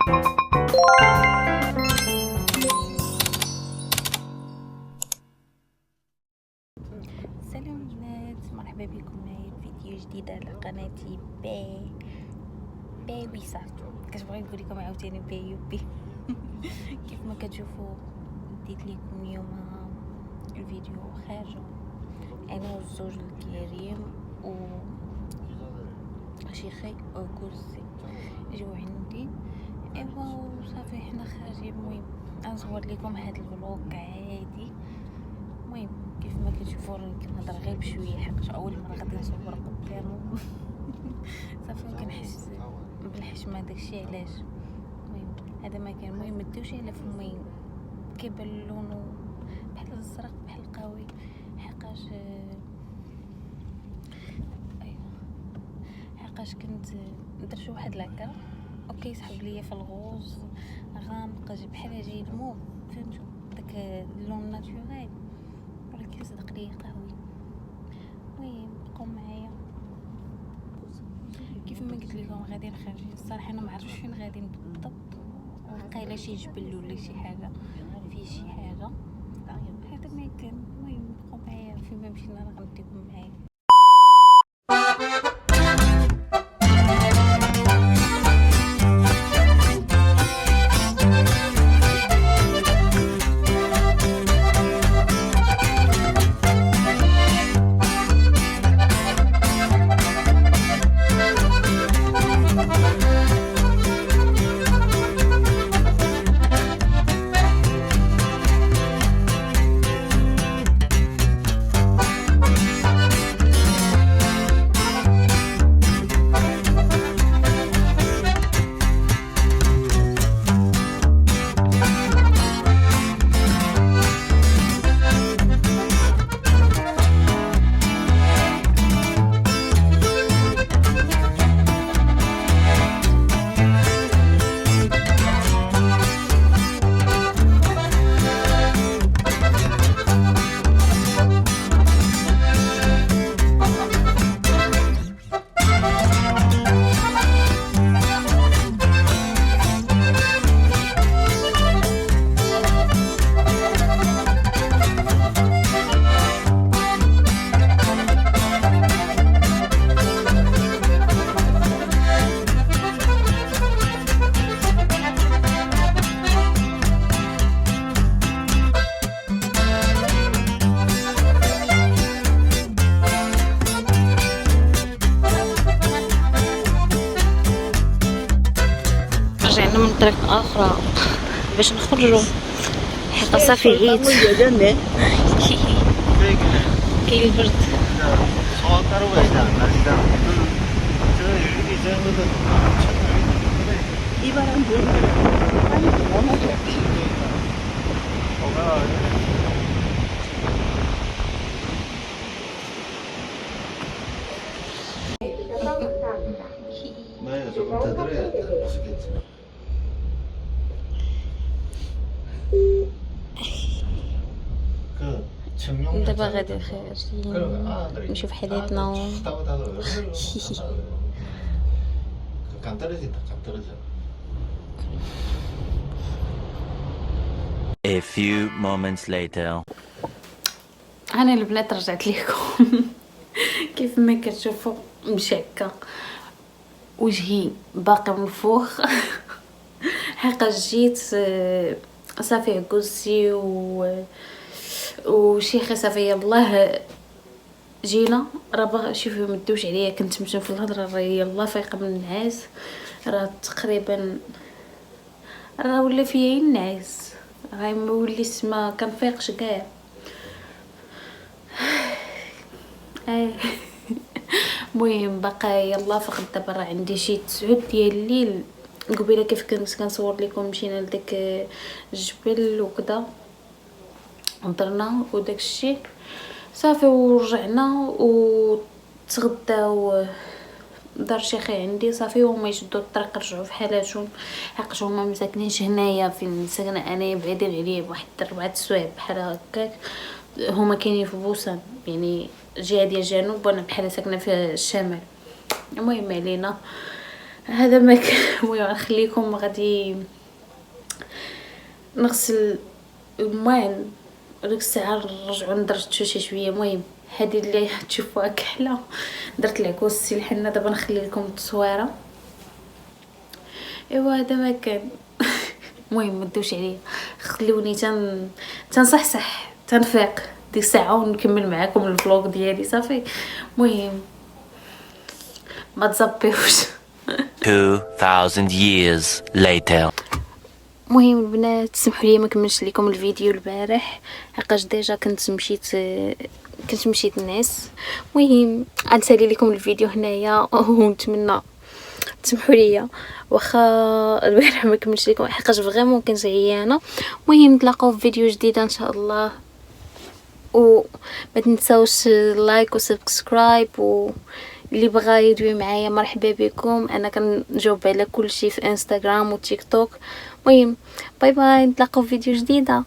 سلام البنات، مرحبا بكم معايا في فيديو جديد على قناتي بي ويسات. كتبغي نقول لكم عاوتاني بي يوبي. كيف ما كتشوفوا ديت لكم اليوم الفيديو خارجه انا والزوج الكريم و شيخي وكرسي جاو عندي ايوا وصافي حنا خارجين. المهم نصور لكم هذا الفلوق عادي. المهم كيف ما كتشوفوا راني كنهضر غير بشويه حقاش اول مره غادي نصور قدامهم. صافي كنحس بالحشمه داكشي علاش. المهم هذا ما كان. المهم مدوش على فمي كيبان لونو بحال الزرق بحال القهوي حقاش حقاش كنت درت واحد لاكار اوكي سحب ليا في الغوز غامق بحال جاي الموف، فهمتوا داك اللون ناتوريل، ولكن صدق ليا قهوي. المهم بقاو معايا. كيف ما قلت لكم غادي خارجين، الصراحه انا ما عرفتش فين غادي بالضبط، وقيله شي جبل ولا شي حاجه فيه شي حاجه. هذا ما كان. المهم بقاو معايا، فين ما مشينا راه غنديكم معايا. رجعنا من طريق اخرى باش نخرجوا حتى صافي عييت. كاين البرد. 조금 더 들어야 돼. 맛있겠지. 그 청룡 دابا غادي خارجين نشوف حياتنا. 감 떨어진다. 감 떨어져. A few moments later. انا البنات رجعت لكم. كيف ما كتشوفوا مشكه وجهي باقي منفوخ. حقاش جيت صافي عكوزتي وشيخي صافي يلاه جينا. راه شوفوا مدوش عليا، كنت مشى في الهضره راه يلا فايقه من النعاس. راه تقريبا راه ولا فيا النعاس، راه ما وليت ما كنفيقش كاع. المهم باقا يلا فقط. دابا راه عندي شي 9 ديال الليل. قبيله كيف كنت كنصور لكم مشينا لداك الجبل وكذا هضرنا وداك الشيء صافي ورجعنا وتغداو دار شيخي عندي صافي. وهما يشدوا الطريق رجعوا في حالاتهم، حقاش هما مساكنينش هنايا فين ساكنه انايا بعيدين عليا بواحد 4 سوايع بحال هكاك. هما كاينين في بوسان يعني جهه ديال الجنوب وانا بحال ساكنه في الشمال. المهم علينا هذا ما المهم نخليكم غادي نغسل الماء ديك الساعه نرجعوا ندرجتو شي شويه. المهم هذه اللي تشوفوها كحله درت العكوز السلحنه. دابا نخلي لكم التصويره. ايوا هذا ما كان. المهم ما تدوش عليا، خلوني تنصحصح تنفيق ديك الساعه ونكمل معاكم الفلوق ديالي صافي. المهم ما تزبيوش. 2000 years later. المهم البنات سمحوا لي ما كملش لكم الفيديو البارح حقاش ديجا كنت مشيت الناس. المهم غنسالي لكم الفيديو هنايا ونتمنى تسمحوا لي واخا البارح ما كملش لكم حقاش فريمون كنت عيانه. المهم نتلاقاو في فيديو جديد ان شاء الله، وما تنساوش لايك وسبسكرايب، اللي بغى يدوي معايا مرحبا بكم. انا كنجاوب على كل شيء في انستغرام وتيك توك. المهم باي باي، نتلاقاو في فيديو جديده.